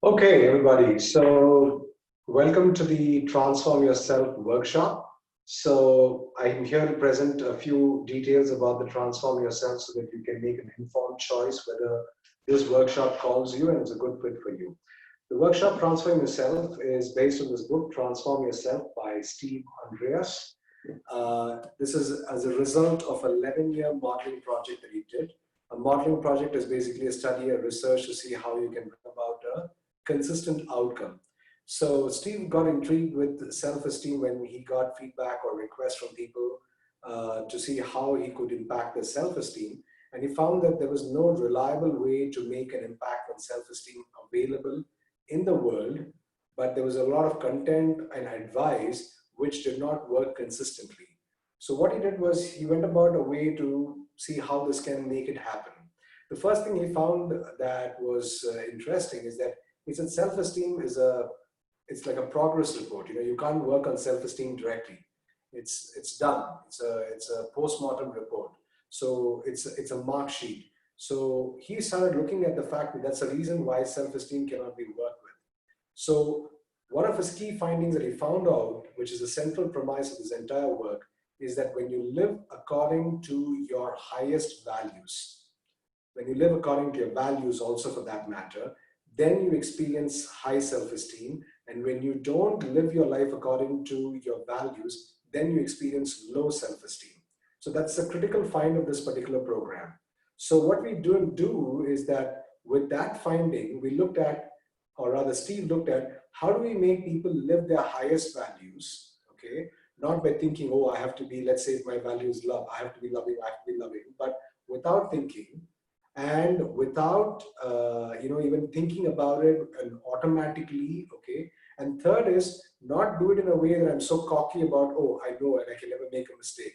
Okay, everybody. So, welcome to the Transform Yourself workshop. So, I'm here to present a few details about the Transform Yourself so that you can make an informed choice whether this workshop calls you and is a good fit for you. The workshop Transform Yourself is based on this book, Transform Yourself by Steve Andreas. This is as a result of an 11-year modeling project that he did. A modeling project is basically a study, a research to see how you can bring about a consistent outcome. So Steve got intrigued with self-esteem when he got feedback or requests from people to see how he could impact their self-esteem. And he found that there was no reliable way to make an impact on self-esteem available in the world, but there was a lot of content and advice which did not work consistently. So what he did was he went about a way to see how this can make it happen. The first thing he found that was interesting is that he said self-esteem is it's like a progress report. You can't work on self-esteem directly. It's done. It's a post-mortem report. So it's a mark sheet. So he started looking at the fact that that's the reason why self-esteem cannot be worked with. So one of his key findings that he found out, which is the central premise of this entire work, is that when you live according to your highest values, when you live according to your values also for that matter, then you experience high self-esteem. And when you don't live your life according to your values, then you experience low self-esteem. So that's the critical find of this particular program. So what we do is that with that finding, we looked at, or rather Steve looked at, how do we make people live their highest values, okay? Not by thinking, oh, I have to be, let's say if my value is love, I have to be loving, I have to be loving, but without thinking, and without even thinking about it and automatically, okay. And third is not do it in a way that I'm so cocky about, oh, I know and I can never make a mistake.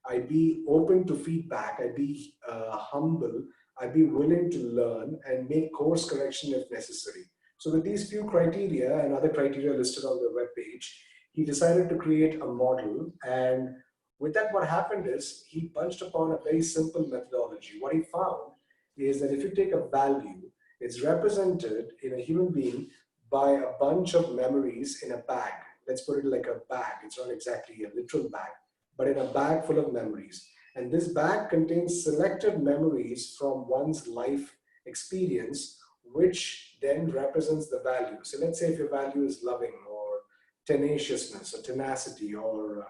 I'd be open to feedback, I'd be humble, I'd be willing to learn and make course correction if necessary. So with these few criteria and other criteria listed on the web page, he decided to create a model. And with that, what happened is he punched upon a very simple methodology. What he found is that if you take a value, it's represented in a human being by a bunch of memories in a bag. Let's put it like a bag. It's not exactly a literal bag, but in a bag full of memories. And this bag contains selected memories from one's life experience, which then represents the value. So let's say if your value is loving or tenaciousness or tenacity or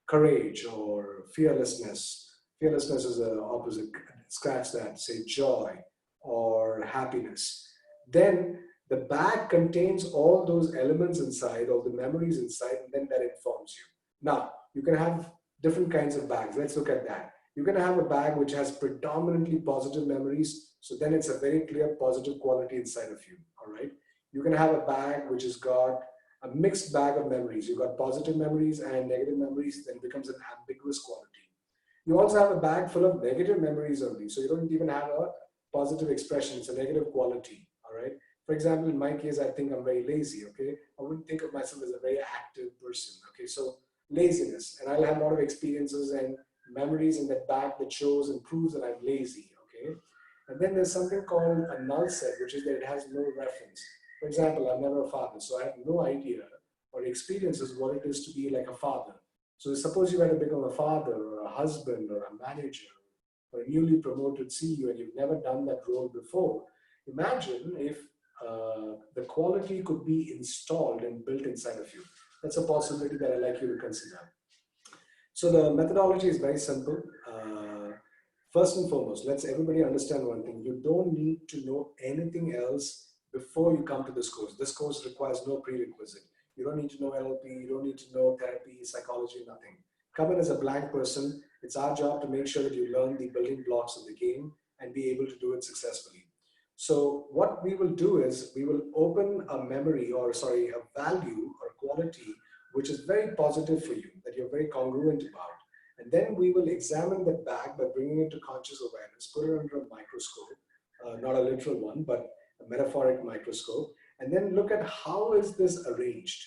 courage or fearlessness. Fearlessness is the opposite. Scratch that, say joy or happiness. Then the bag contains all those elements inside, all the memories inside, and then that informs you. Now, you can have different kinds of bags. Let's look at that. You can have a bag which has predominantly positive memories, so then it's a very clear positive quality inside of you, all right? You can have a bag which has got a mixed bag of memories. You've got positive memories and negative memories, then it becomes an ambiguous quality. You also have a bag full of negative memories only, so you don't even have a positive expression, it's a negative quality, all right? For example, in my case, I think I'm very lazy, okay? I wouldn't think of myself as a very active person, okay? So laziness, and I'll have a lot of experiences and memories in that bag that shows and proves that I'm lazy, okay? And then there's something called a null set, which is that it has no reference. For example, I'm never a father, so I have no idea or experiences what it is to be like a father. So suppose you were to become a father or a husband or a manager or a newly promoted CEO and you've never done that role before. Imagine if the quality could be installed and built inside of you. That's a possibility that I'd like you to consider. So the methodology is very simple. First and foremost, let's everybody understand one thing. You don't need to know anything else before you come to this course. This course requires no prerequisite. You don't need to know LLP, you don't need to know therapy, psychology, nothing. Come in as a blank person. It's our job to make sure that you learn the building blocks of the game and be able to do it successfully. So what we will do is we will open a memory or sorry, a value or quality which is very positive for you, that you're very congruent about. And then we will examine that bag by bringing it to conscious awareness, put it under a microscope, not a literal one, but a metaphoric microscope, and then look at how is this arranged.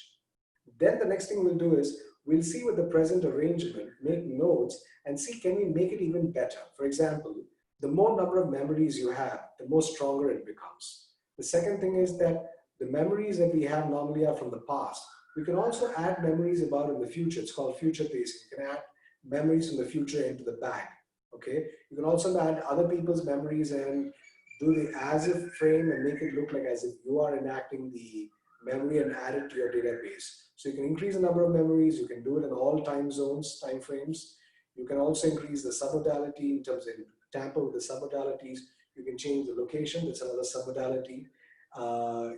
Then the next thing we'll do is we'll see with the present arrangement, make notes, and see can we make it even better. For example, the more number of memories you have, the more stronger it becomes. The second thing is that the memories that we have normally are from the past. We can also add memories about in the future. It's called future pacing. You can add memories from the future into the bag. Okay. You can also add other people's memories and do the as if frame and make it look like as if you are enacting the memory and add it to your database. So you can increase the number of memories. You can do it in all time zones, time frames. You can also increase the submodality in terms of tamper with the submodalities. You can change the location. That's another submodality.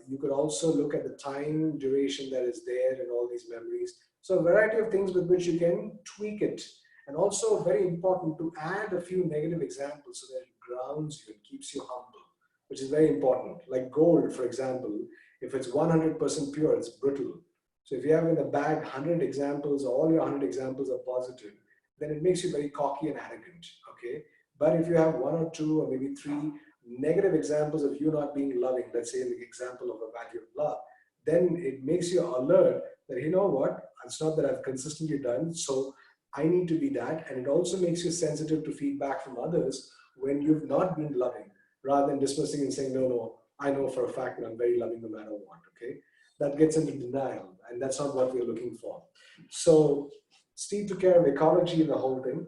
You could also look at the time duration that is there in all these memories. So a variety of things with which you can tweak it. And also very important to add a few negative examples so that it grounds you and keeps you humble, which is very important. Like gold, for example, if it's 100% pure, it's brittle. So if you have in the bag 100 examples, all your 100 examples are positive, then it makes you very cocky and arrogant, okay? But if you have one or two or maybe three negative examples of you not being loving, let's say in the example of a value of love, then it makes you alert that, you know what, it's not that I've consistently done, so I need to be that. And it also makes you sensitive to feedback from others when you've not been loving, rather than dismissing and saying, no, no, I know for a fact that I'm very loving no matter what, okay? That gets into denial, and that's not what we're looking for. So Steve took care of ecology and the whole thing.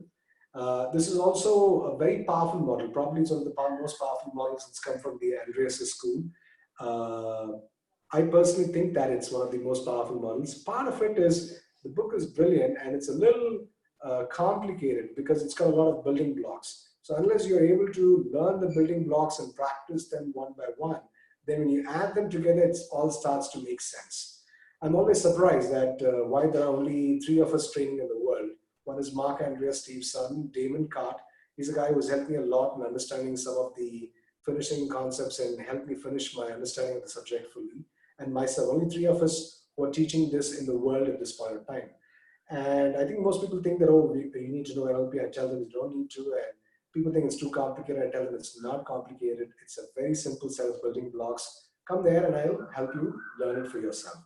This is also a very powerful model. Probably it's one of the most powerful models that's come from the Andreas school. I personally think that it's one of the most powerful models. Part of it is the book is brilliant and it's a little complicated because it's got a lot of building blocks. So unless you're able to learn the building blocks and practice them one by one, then when you add them together, it all starts to make sense. I'm always surprised that why there are only 3 of us training in the world. One is Mark Andreas, Steve's son, Damon Cart. He's a guy who's helped me a lot in understanding some of the finishing concepts and helped me finish my understanding of the subject fully. And myself, only 3 of us who are teaching this in the world at this point of time. And I think most people think that, oh, you need to know NLP. I tell them you don't need to. And people think it's too complicated. I tell them it's not complicated. It's a very simple set of building blocks. Come there and I'll help you learn it for yourself.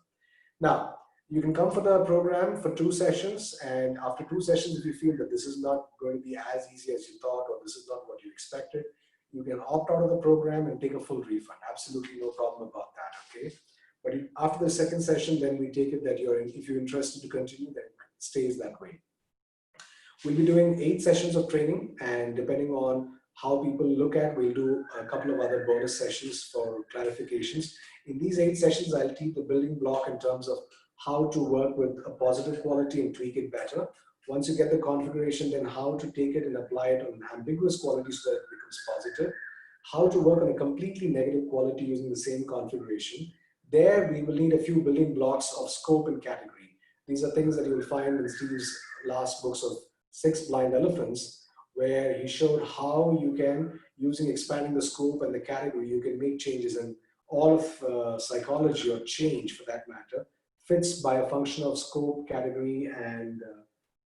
Now, you can come for the program for 2 sessions. And after 2 sessions, if you feel that this is not going to be as easy as you thought, or this is not what you expected, you can opt out of the program and take a full refund. Absolutely no problem about that, okay? But after the 2nd session, then we take it that if you're interested to continue, then it stays that way. We'll be doing 8 sessions of training, and depending on how people look at, we'll do a couple of other bonus sessions for clarifications. In these 8 sessions, I'll teach the building block in terms of how to work with a positive quality and tweak it better. Once you get the configuration, then how to take it and apply it on an ambiguous quality so that it becomes positive. How to work on a completely negative quality using the same configuration. There, we will need a few building blocks of scope and category. These are things that you will find in Steve's last books of 6 Blind Elephants, where he showed how you can, using expanding the scope and the category, you can make changes. And all of psychology, or change for that matter, fits by a function of scope, category, and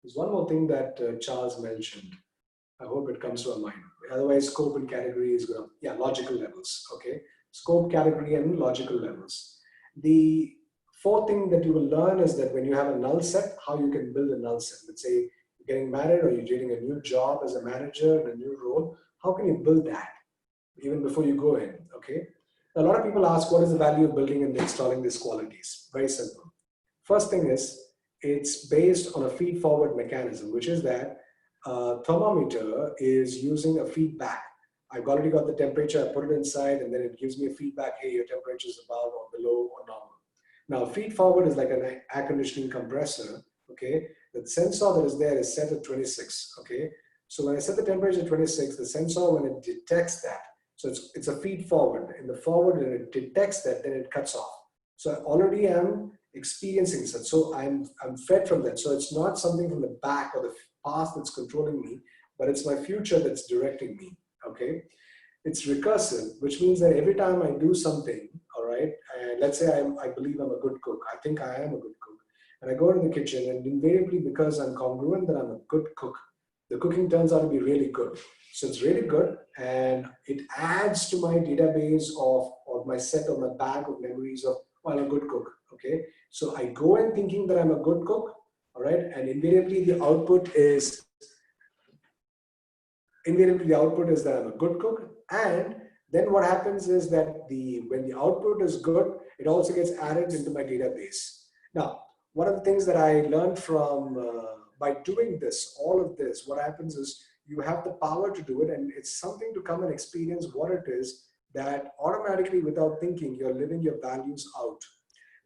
there's one more thing that Charles mentioned. I hope it comes to our mind. Otherwise, scope and category is going to, yeah, logical levels, okay? Scope, category, and logical levels. The 4th thing that you will learn is that when you have a null set, how you can build a null set. Let's say you're getting married or you're getting a new job as a manager in a new role. How can you build that even before you go in, okay? A lot of people ask, what is the value of building and installing these qualities? Very simple. First thing is, it's based on a feed-forward mechanism, which is that thermometer is using a feedback. I've already got the temperature, I put it inside, and then it gives me a feedback, hey, your temperature is above or below or normal. Now, feed-forward is like an air conditioning compressor, okay? The sensor that is there is set at 26, okay? So when I set the temperature at 26, the sensor, when it detects that, so it's a feed-forward. In the forward, when it detects that, then it cuts off. So I already am experiencing that. So I'm fed from that. So it's not something from the back or the past that's controlling me, but it's my future that's directing me, okay? It's recursive, which means that every time I do something, all right, and let's say I believe I'm a good cook. I think I am a good cook. And I go into the kitchen, and invariably, because I'm congruent that I'm a good cook, the cooking turns out to be really good. So it's really good, and it adds to my database of, or my set of my bag of memories of, well, I'm a good cook, okay? So I go in thinking that I'm a good cook, all right? And invariably the output is that I'm a good cook, and Then what happens is that when the output is good, it also gets added into my database. Now, one of the things that I learned from by doing this, all of this, what happens is you have the power to do it, and it's something to come and experience what it is that automatically, without thinking, you're living your values out.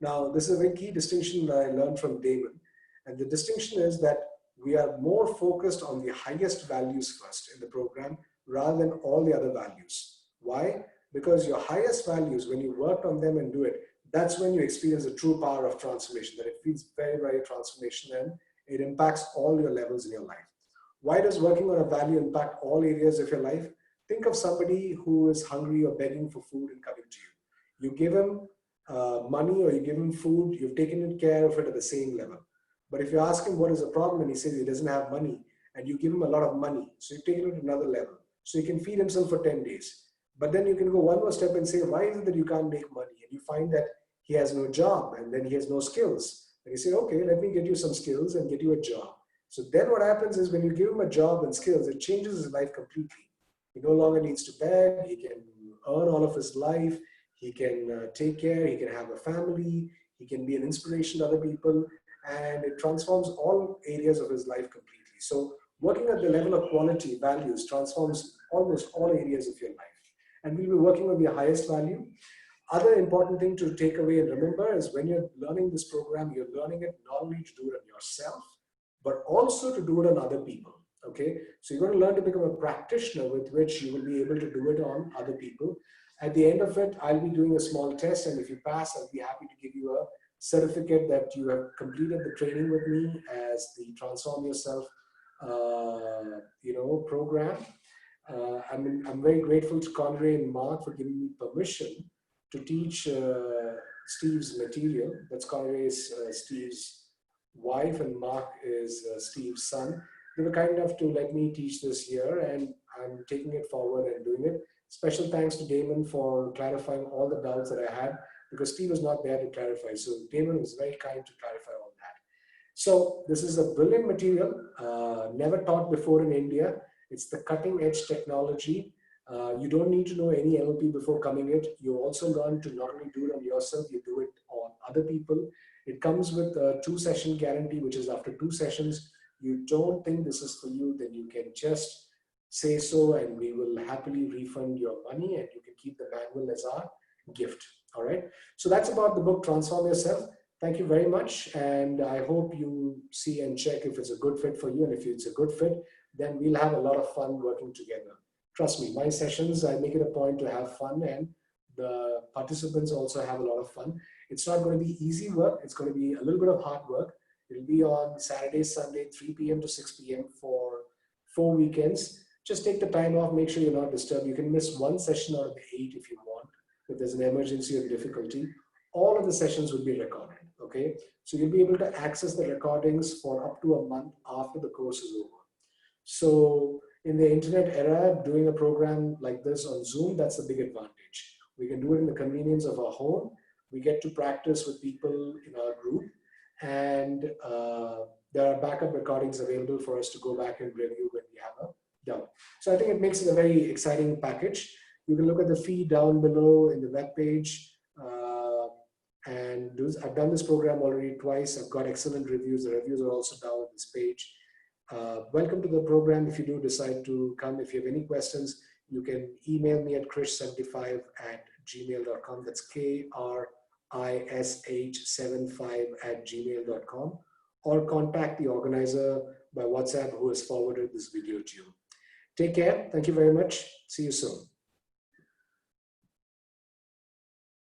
Now, this is a very key distinction that I learned from Damon. And the distinction is that we are more focused on the highest values first in the program rather than all the other values. Why? Because your highest values, when you work on them and do it, that's when you experience the true power of transformation, that it feels very, very transformational and it impacts all your levels in your life. Why does working on a value impact all areas of your life? Think of somebody who is hungry or begging for food and coming to you. You give him money or you give him food, you've taken care of it at the same level. But if you ask him what is the problem and he says he doesn't have money, and you give him a lot of money, so you've taken it to another level. So he can feed himself for 10 days. But then you can go one more step and say, why is it that you can't make money? And you find that he has no job and then he has no skills. And you say, okay, let me get you some skills and get you a job. So then what happens is when you give him a job and skills, it changes his life completely. He no longer needs to beg. He can earn all of his life. He can take care. He can have a family. He can be an inspiration to other people. And it transforms all areas of his life completely. So working at the level of quality, values, transforms almost all areas of your life. And we'll be working on the highest value. Other important thing to take away and remember is when you're learning this program, you're learning it not only to do it on yourself, but also to do it on other people, okay? So you're going to learn to become a practitioner with which you will be able to do it on other people. At the end of it, I'll be doing a small test, and if you pass, I'll be happy to give you a certificate that you have completed the training with me as the Transform Yourself, program. I'm very grateful to Connirae and Mark for giving me permission to teach Steve's material. That's Connirae is Steve's wife and Mark is Steve's son. They were kind enough to let me teach this here, and I'm taking it forward and doing it. Special thanks to Damon for clarifying all the doubts that I had, because Steve was not there to clarify. So Damon was very kind to clarify all that. So this is a brilliant material, never taught before in India. It's the cutting edge technology. You don't need to know any NLP before coming it. You also learn to not only do it on yourself, you do it on other people. It comes with a 2-session guarantee, which is after 2 sessions, you don't think this is for you, then you can just say so and we will happily refund your money and you can keep the manual as our gift. All right. So that's about the book, Transform Yourself. Thank you very much. And I hope you see and check if it's a good fit for you. And if it's a good fit, then we'll have a lot of fun working together. Trust me, my sessions, I make it a point to have fun, and the participants also have a lot of fun. It's not going to be easy work. It's going to be a little bit of hard work. It'll be on Saturday, Sunday, 3 p.m. to 6 p.m. for 4 weekends. Just take the time off. Make sure you're not disturbed. You can miss 1 session out of the 8 if you want. If there's an emergency or difficulty, all of the sessions will be recorded, okay? So you'll be able to access the recordings for up to a month after the course is over. So in the internet era, doing a program like this on Zoom, that's a big advantage. We can do it in the convenience of our home. We get to practice with people in our group, and there are backup recordings available for us to go back and review when we have a doubt. So I think it makes it a very exciting package. You can look at the fee down below in the web page. I've done this program already twice. I've got excellent reviews. The reviews are also down on this page. Welcome to the program if you do decide to come. If you have any questions, you can email me at krish75@gmail.com. That's KRISH75@gmail.com, or contact the organizer by WhatsApp who has forwarded this video to you. Take care. Thank you very much. See you soon.